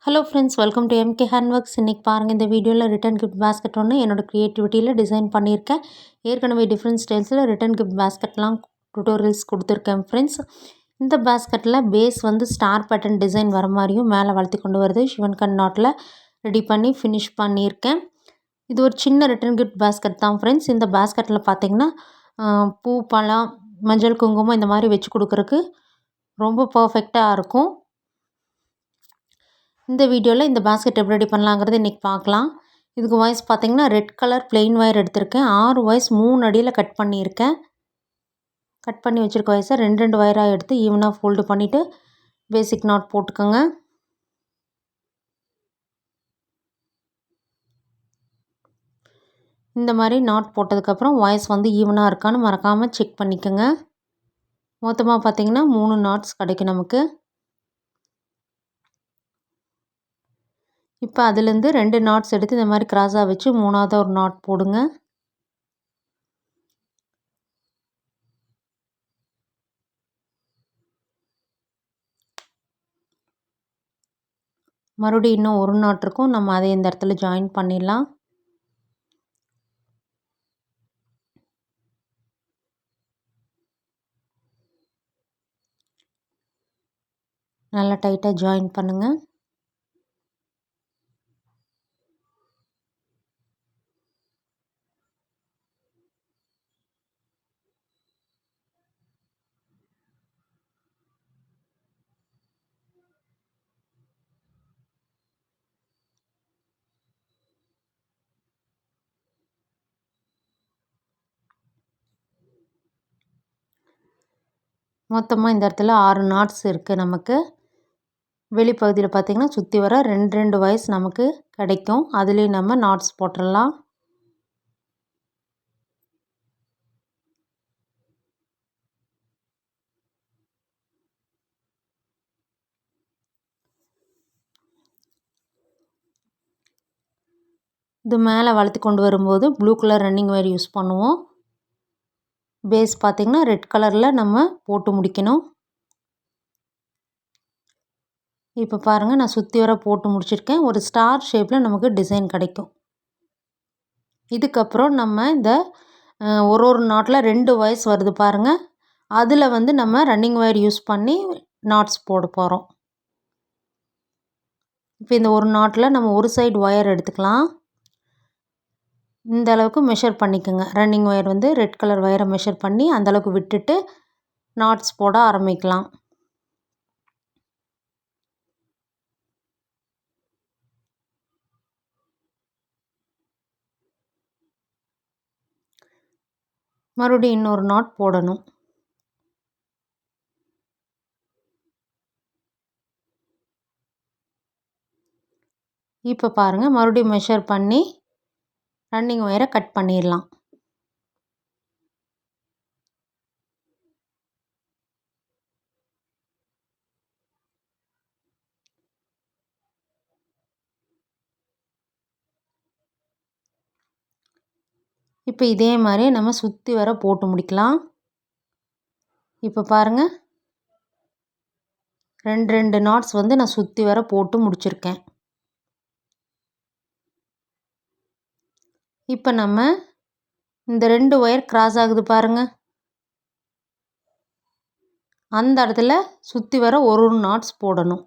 Hello friends, welcome to MK hand works. இன்றைக்கி பாருங்கள், இந்த வீடியோவில் ரிட்டன் கிஃப்ட் பேஸ்கெட் ஒன்று என்னோடய க்ரியேட்டிவிட்டியில் டிசைன் பண்ணியிருக்கேன். ஏற்கனவே டிஃப்ரெண்ட் ஸ்டைல்ஸில் ரிட்டன் கிஃப்ட் பேஸ்கெட்லாம் டுட்டோரியல்ஸ் கொடுத்துருக்கேன் ஃப்ரெண்ட்ஸ். இந்த பேஸ்கெட்டில் பேஸ் வந்து ஸ்டார் பேட்டர்ன் டிசைன் வர மாதிரியும் மேலே வளர்த்தி கொண்டு வருது ஷிவன் கன் நாட்டில் ரெடி பண்ணி ஃபினிஷ் பண்ணியிருக்கேன். இது ஒரு சின்ன ரிட்டன் கிஃப்ட் பேஸ்கெட் தான் ஃப்ரெண்ட்ஸ். இந்த பேஸ்கெட்டில் பார்த்திங்கன்னா பூ, பழம், மஞ்சள், குங்குமம் இந்த மாதிரி வச்சு கொடுக்குறக்கு ரொம்ப பர்ஃபெக்டாக இருக்கும். இந்த வீடியோவில் இந்த பேஸ்கெட் எப்படி ரெடி பண்ணலாங்கிறது இன்றைக்கி பார்க்கலாம். இதுக்கு ஒயர்ஸ் பார்த்திங்கன்னா ரெட் கலர் பிளெயின் ஒயர் எடுத்திருக்கேன். 6 ஒயர்ஸ் 3 அடியில் கட் பண்ணியிருக்கேன். கட் பண்ணி வச்சுருக்க ஒயர்ஸை 2 ஒயராக எடுத்து ஈவனாக ஃபோல்டு பண்ணிவிட்டு பேசிக் நாட் போட்டுக்கோங்க. இந்த மாதிரி நாட் போட்டதுக்கப்புறம் ஒயர்ஸ் வந்து ஈவனாக இருக்கான்னு மறக்காமல் செக் பண்ணிக்கோங்க. மொத்தமாக பார்த்திங்கன்னா 3 நாட்ஸ் கிடைக்கும் நமக்கு. இப்போ அதுலேருந்து 2 நாட்ஸ் எடுத்து இந்த மாதிரி கிராஸாக வச்சு 3ஆவது ஒரு நாட் போடுங்க. மறுபடியும் இன்னும் ஒரு நாட் இருக்கும், நம்ம அதை இந்த இடத்துல ஜாயின் பண்ணிடலாம். நல்லா டைட்டாக ஜாயின் பண்ணுங்கள். மொத்தமாக இந்த இடத்துல 6 நாட்ஸ் இருக்குது நமக்கு. வெளிப்பகுதியில் பார்த்திங்கன்னா சுற்றி வர 2 ஒயர்ஸ் நமக்கு கிடைக்கும். அதுலேயும் நம்ம நாட்ஸ் போட்டுடலாம். இது மேலே வளர்த்தி கொண்டு வரும்போது blue colour running wire use பண்ணுவோம். பேஸ் பார்த்திங்கன்னா ரெட் கலரில் நம்ம போட்டு முடிக்கணும். இப்போ பாருங்கள், நான் சுற்றி வர போட்டு முடிச்சிருக்கேன். ஒரு ஸ்டார் ஷேப்பில் நமக்கு டிசைன் கிடைக்கும். இதுக்கப்புறம் நம்ம இந்த ஒரு நாட்டில் 2 ஒயர்ஸ் வருது பாருங்கள். அதில் வந்து நம்ம ரன்னிங் ஒயர் யூஸ் பண்ணி நாட்ஸ் போட போகிறோம். இப்போ இந்த ஒரு நாட்டில் நம்ம ஒரு சைடு ஒயர் எடுத்துக்கலாம். இந்த அளவுக்கு மெஷர் பண்ணிக்கோங்க. ரன்னிங் ஒயர் வந்து ரெட் கலர் ஒயரை மெஷர் பண்ணி அந்தளவுக்கு விட்டுட்டு நாட்ஸ் போட ஆரம்பிக்கலாம். மறுபடியும் இன்னொரு நாட் போடணும். இப்போ பாருங்கள், மறுபடியும் மெஷர் பண்ணி ரன்னிங் ஒயரை கட் பண்ணிடலாம். இப்போ இதே மாதிரி நம்ம சுற்றி வர போட்டு முடிக்கலாம். இப்போ பாருங்கள், 2 நாட்ஸ் வந்து நான் சுற்றி வர போட்டு முடிச்சிருக்கேன். இப்போ நம்ம இந்த 2 ஒயர் கிராஸ் ஆகுது பாருங்கள், அந்த இடத்துல சுற்றி வர ஒரு நாட்ஸ் போடணும்.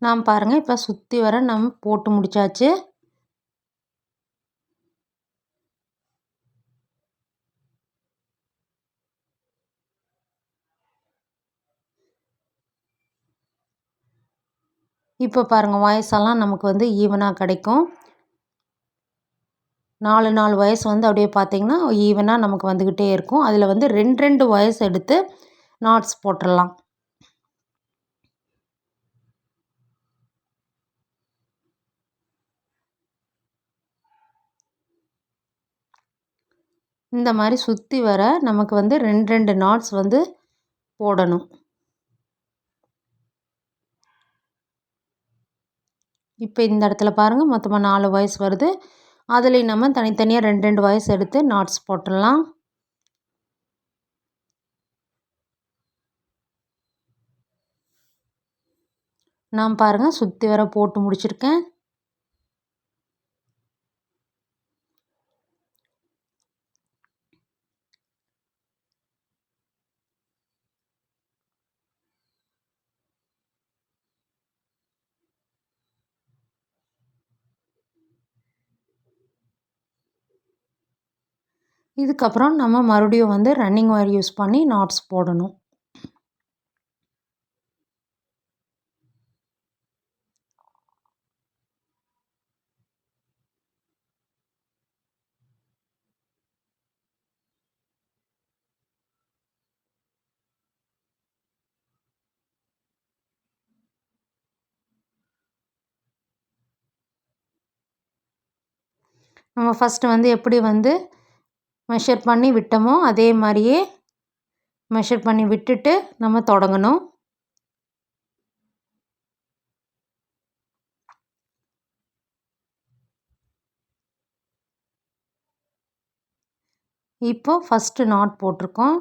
நாம் பாருங்கள், இப்போ சுற்றி வர நம்ம போட்டு முடிச்சாச்சு. இப்போ பாருங்கள், ஒயர்ஸ் எல்லாம் நமக்கு வந்து ஈவனாக கிடைக்கும். 4 ஒயர்ஸ் வந்து அப்படியே பார்த்திங்கன்னா ஈவனாக நமக்கு வந்துக்கிட்டே இருக்கும். அதில் வந்து 2 ஒயர்ஸ் எடுத்து நாட்ஸ் போட்டுடலாம். இந்த மாதிரி சுற்றி வர நமக்கு வந்து 2 நாட்ஸ் வந்து போடணும். இப்போ இந்த இடத்துல பாருங்கள் மொத்தமாக 4 வயர்ஸ் வருது. அதுலேயும் நம்ம தனித்தனியாக 2 வயர்ஸ் எடுத்து நாட்ஸ் போட்டுடலாம். நான் பாருங்கள் சுற்றி வர போட்டு முடிச்சிருக்கேன். இதுக்கப்புறம் நம்ம மறுபடியும் வந்து ரன்னிங் ஒயர் யூஸ் பண்ணி நாட்ஸ் போடணும். நம்ம ஃபஸ்ட்டு வந்து எப்படி வந்து மெஷர் பண்ணி விட்டோமோ அதே மாதிரியே மெஷர் பண்ணி விட்டுட்டு நம்ம தொடங்கணும். இப்போ ஃபஸ்ட்டு நாட் போட்டிருக்கோம்.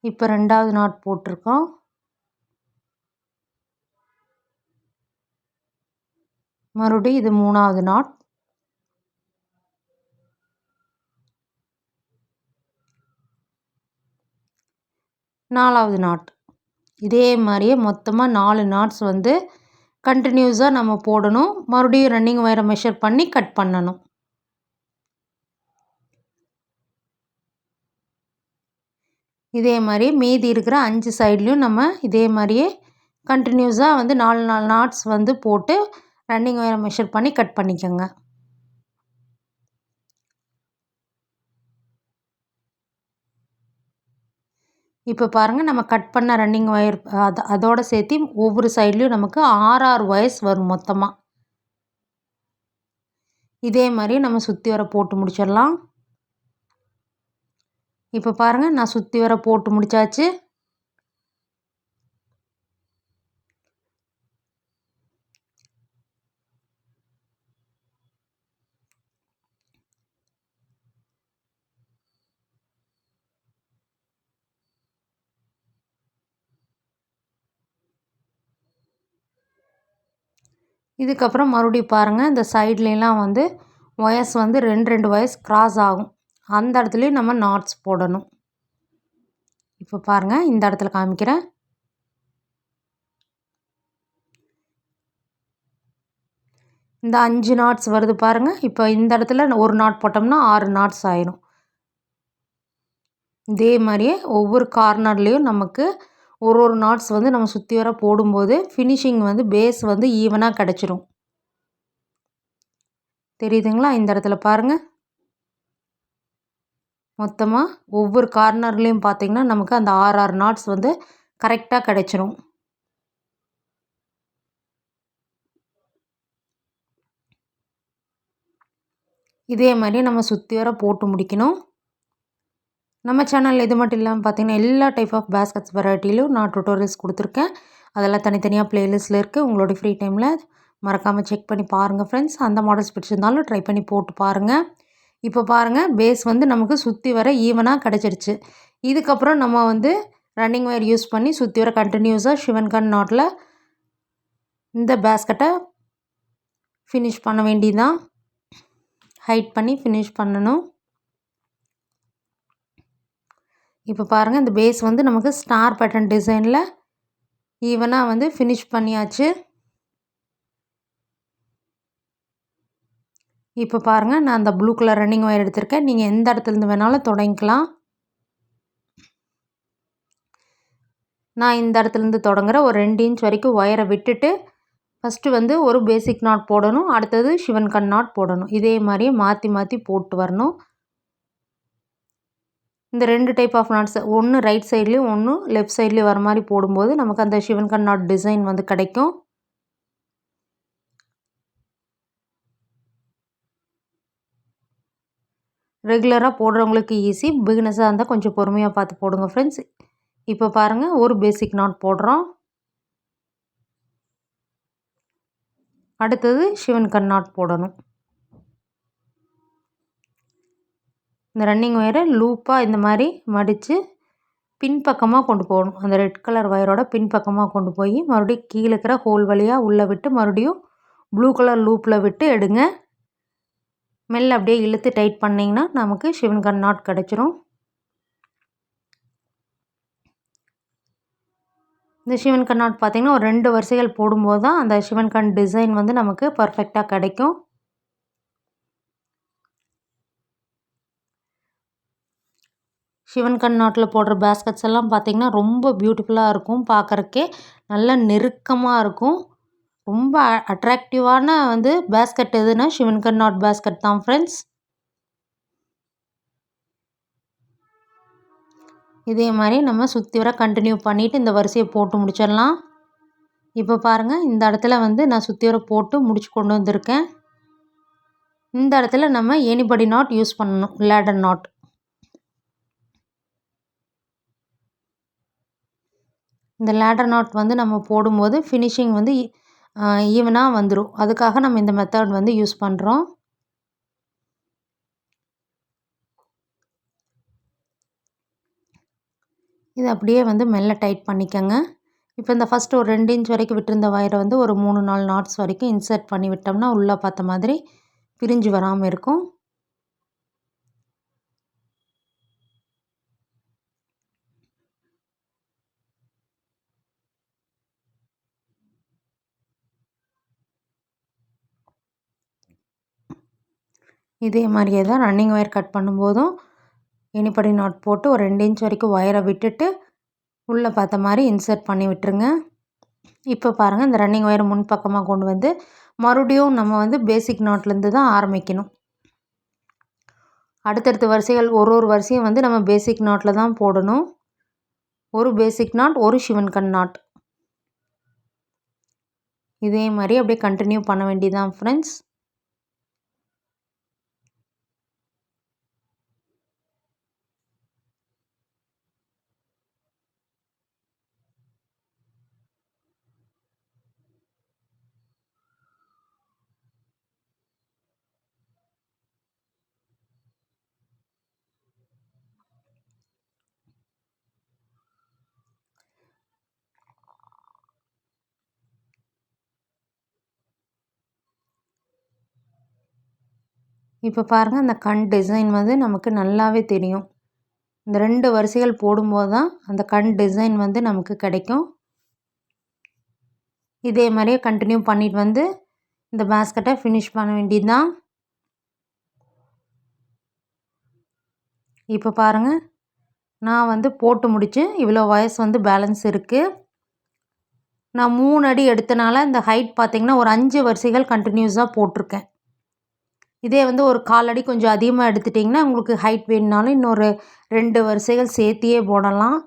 இப்போ 2வது நாட் போட்டிருக்கோம். மறுபடியும் இது 3வது நாட். நாலாவது நாட். இதே மாதிரியே மொத்தமாக 4 நாட்ஸ் வந்து கண்டினியூஸாக நம்ம போடணும். மறுபடியும் ரன்னிங் ஒயரை மெஷர் பண்ணி கட் பண்ணணும். இதே மாதிரி மீதி இருக்கிற 5 சைட்லேயும் நம்ம இதே மாதிரியே கண்டினியூஸாக வந்து 4 நாட்ஸ் வந்து போட்டு ரன்னிங் ஒயரை மெஷர் பண்ணி கட் பண்ணிக்கோங்க. இப்போ பாருங்கள் நம்ம கட் பண்ண ரன்னிங் ஒயர் அதோடு சேர்த்து ஒவ்வொரு சைட்லேயும் நமக்கு 6 ஒயர்ஸ் வரும் மொத்தமாக. இதே மாதிரி நம்ம சுற்றி வர போட்டு முடிச்சிடலாம். இப்போ பாருங்கள் நான் சுற்றி வர போட்டு முடித்தாச்சு. இதுக்கப்புறம் மறுபடியும் பாருங்கள் இந்த சைட்லலாம் வந்து ஒயர்ஸ் வந்து 2 ஒயர்ஸ் கிராஸ் ஆகும். அந்த இடத்துலையும் நம்ம நாட்ஸ் போடணும். இப்போ பாருங்கள் இந்த இடத்துல காமிக்கிறேன். இந்த 5 நாட்ஸ் வருது பாருங்கள். இப்போ இந்த இடத்துல ஒரு நாட் போட்டோம்னா 6 நாட்ஸ் ஆயிரும். இதே மாதிரியே ஒவ்வொரு கார்னர்லேயும் நமக்கு ஒரு நாட்ஸ் வந்து நம்ம சுற்றி வர போடும்போது ஃபினிஷிங் வந்து பேஸ் வந்து ஈவனாக கிடச்சிரும். தெரியுதுங்களா? இந்த இடத்துல பாருங்கள். மொத்தமாக ஒவ்வொரு கார்னர்லேயும் பார்த்திங்கன்னா நமக்கு அந்த 6 நாட்ஸ் வந்து கரெக்டாக கிடச்சிரும். இதே மாதிரி நம்ம சுற்றி வர போட்டு முடிக்கணும். நம்ம சேனலில் இது மட்டும் இல்லாமல் பார்த்திங்கன்னா எல்லா டைப் ஆஃப் பேஸ்கட்ஸ் வெரைட்டிலும் நான் டுட்டோரியல்ஸ் கொடுத்துருக்கேன். அதெல்லாம் தனித்தனியாக ப்ளேலிஸ்ட்டில் இருக்குது. உங்களோட ஃப்ரீ டைமில் மறக்காமல் செக் பண்ணி பாருங்கள் ஃப்ரெண்ட்ஸ். அந்த மாடல்ஸ் பிடிச்சிருந்தாலும் ட்ரை பண்ணி போட்டு பாருங்கள். இப்போ பாருங்கள் பேஸ் வந்து நமக்கு சுற்றி வர ஈவனாக கிடச்சிருச்சு. இதுக்கப்புறம் நம்ம வந்து ரன்னிங் ஒயர் யூஸ் பண்ணி சுற்றி வர கண்டினியூஸாக ஷிவன்கன் நாட்டில் இந்த பேஸ்கட்டை ஃபினிஷ் பண்ண வேண்டியதான். ஹைட் பண்ணி ஃபினிஷ் பண்ணணும். இப்போ பாருங்கள் இந்த பேஸ் வந்து நமக்கு ஸ்டார் பேட்டர்ன் டிசைனில் ஈவனாக வந்து ஃபினிஷ் பண்ணியாச்சு. இப்போ பாருங்கள் நான் அந்த ப்ளூ கலர் ரன்னிங் ஒயர் எடுத்திருக்கேன். நீங்கள் எந்த இடத்துலேருந்து வேணாலும் தொடங்கிக்கலாம். நான் இந்த இடத்துலேருந்து தொடங்குற ஒரு 2 இன்ச் வரைக்கும் ஒயரை விட்டுட்டு ஃபஸ்ட்டு வந்து ஒரு பேசிக் நாட் போடணும். அடுத்தது ஷிவன்கன் நாட் போடணும். இதே மாதிரியே மாற்றி மாற்றி போட்டு வரணும். இந்த 2 டைப் ஆஃப் நாட்ஸ் ஒன்று ரைட் சைட்லேயும் ஒன்று லெஃப்ட் சைட்லேயும் வர மாதிரி போடும்போது நமக்கு அந்த ஷிவன்கன் நாட் டிசைன் வந்து கிடைக்கும். ரெகுலராக போடுறவங்களுக்கு ஈஸி, பிகினர்ஸாக இருந்தால் கொஞ்சம் பொறுமையாக பார்த்து போடுங்க ஃப்ரெண்ட்ஸ். இப்போ பாருங்கள், ஒரு பேசிக் நாட் போடுறோம். அடுத்தது சிவன் கண் நாட் போடணும். இந்த ரன்னிங் ஒயரை லூப்பாக இந்த மாதிரி மடித்து பின்பக்கமாக கொண்டு போகணும். அந்த ரெட் கலர் ஒயரோட பின்பக்கமாக கொண்டு போய் மறுபடியும் கீழே இருக்கிற ஹோல் வழியாக உள்ளே விட்டு மறுபடியும் ப்ளூ கலர் லூப்பில் விட்டு எடுங்க. மெல்ல அப்படியே இழுத்து டைட் பண்ணிங்கன்னா நமக்கு சிவன் கண் நாட் கிடச்சிரும். இந்த சிவன் கண் நாட் பார்த்திங்கன்னா ஒரு 2 வரிசைகள் போடும்போது தான் அந்த சிவன் கண் டிசைன் வந்து நமக்கு பர்ஃபெக்டாக கிடைக்கும். சிவன் கண் நாட்டில் போடுற பேஸ்கெட்ஸ் எல்லாம் பார்த்திங்கன்னா ரொம்ப பியூட்டிஃபுல்லாக இருக்கும். பார்க்குறக்கே நல்லா நெருக்கமாக இருக்கும். ரொம்ப அட்ராக்டிவான வந்து பேஸ்கெட் எதுனா சிவன் கண் நாட் பேஸ்கெட் தான் ஃப்ரெண்ட்ஸ். இதே மாதிரி நம்ம சுற்றி வர கண்டினியூ பண்ணிவிட்டு இந்த வரிசையை போட்டு முடிச்சிடலாம். இப்போ பாருங்கள், இந்த இடத்துல வந்து நான் சுற்றி வர போட்டு முடிச்சு கொண்டு வந்திருக்கேன். இந்த இடத்துல நம்ம எனிபடி நாட் யூஸ் பண்ணணும், லேடர் நாட். இந்த லேடர் நாட் வந்து நம்ம போடும்போது ஃபினிஷிங் வந்து ஈவனாக வந்துடும். அதுக்காக நம்ம இந்த மெத்தட் வந்து யூஸ் பண்ணுறோம். இது அப்படியே வந்து மெல்ல டைட் பண்ணிக்கோங்க. இப்போ இந்த ஃபஸ்ட்டு ஒரு 2 இன்ச் வரைக்கும் விட்டுருந்த வயரை வந்து ஒரு 3-4 நாட்ஸ் வரைக்கும் இன்சர்ட் பண்ணி விட்டோம்னா உள்ளே பார்த்த மாதிரி பிரிஞ்சு வராமல் இருக்கும். இதே மாதிரியே தான் ரன்னிங் ஒயர் கட் பண்ணும்போதும் எனிபடி நாட் போட்டு ஒரு 2 இன்ச் வரைக்கும் ஒயரை விட்டுட்டு உள்ளே பார்த்த மாதிரி இன்சர்ட் பண்ணி விட்டுருங்க. இப்போ பாருங்கள், இந்த ரன்னிங் ஒயரை முன் பக்கமாக கொண்டு வந்து மறுபடியும் நம்ம வந்து பேசிக் நாட்லேருந்து தான் ஆரம்பிக்கணும். அடுத்தடுத்த வரிசைகள் ஒரு வரிசையும் வந்து நம்ம பேசிக் நாட்டில் தான் போடணும். ஒரு பேசிக் நாட், ஒரு சிவன் கண் நாட். இதே மாதிரி அப்படியே கண்டினியூ பண்ண வேண்டியதான் ஃப்ரெண்ட்ஸ். இப்போ பாருங்கள், அந்த கண் டிசைன் வந்து நமக்கு நல்லாவே தெரியும். இந்த 2 வரிசைகள் போடும்போது தான் அந்த கண் டிசைன் வந்து நமக்கு கிடைக்கும். இதே மாதிரியே கண்டினியூ பண்ணிட்டு வந்து இந்த பேஸ்கெட்டை ஃபினிஷ் பண்ண வேண்டியது தான். இப்போ பாருங்கள், நான் வந்து போட்டு முடித்து இவ்வளோ வயசு வந்து பேலன்ஸ் இருக்குது. நான் 3 அடி எடுத்தனால இந்த ஹைட் பார்த்திங்கன்னா ஒரு 5 வரிசைகள் கண்டினியூஸாக போட்டிருக்கேன். இதே வந்து ஒரு 1/4 அடி கொஞ்சம் அதிகமாக எடுத்துட்டிங்கன்னா உங்களுக்கு ஹைட் வேணுனாலும் இன்னொரு 2 வரிசைகள் சேர்த்தியே போடலாம்.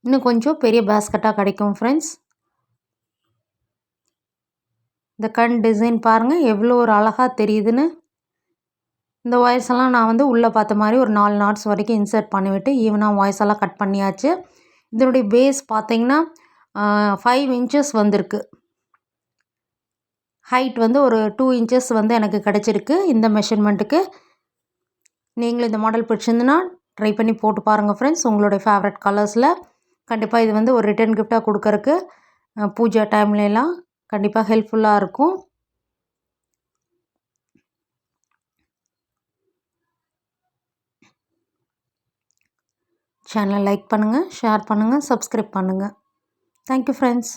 இன்னும் கொஞ்சம் பெரிய பேஸ்கெட்டாக கிடைக்கும் ஃப்ரெண்ட்ஸ். இந்த கண் டிசைன் பாருங்கள் எவ்வளோ ஒரு அழகாக தெரியுதுன்னு. இந்த வாய்ஸ் எல்லாம் நான் வந்து உள்ளே பார்த்த மாதிரி ஒரு 4 நாட்ஸ் வரைக்கும் இன்சர்ட் பண்ணிவிட்டு ஈவனாக வாய்ஸ் எல்லாம் கட் பண்ணியாச்சு. இதனுடைய பேஸ் பார்த்திங்கன்னா 5 இன்ச்சஸ் வந்திருக்கு. ஹைட் வந்து ஒரு 2 இன்ச்சஸ் வந்து எனக்கு கிடச்சிருக்கு இந்த மெஷர்மெண்ட்டுக்கு. நீங்களும் இந்த மாடல் பிடிச்சிருந்துன்னா ட்ரை பண்ணி போட்டு பாருங்கள் ஃப்ரெண்ட்ஸ். உங்களுடைய ஃபேவரட் கலர்ஸில் கண்டிப்பாக இது வந்து ஒரு ரிட்டன் கிஃப்டாக கொடுக்கறக்கு பூஜா டைம்லலாம் கண்டிப்பாக ஹெல்ப்ஃபுல்லாக இருக்கும். சேனலை லைக் பண்ணுங்கள், ஷேர் பண்ணுங்கள், சப்ஸ்கிரைப் பண்ணுங்கள். Thank you friends.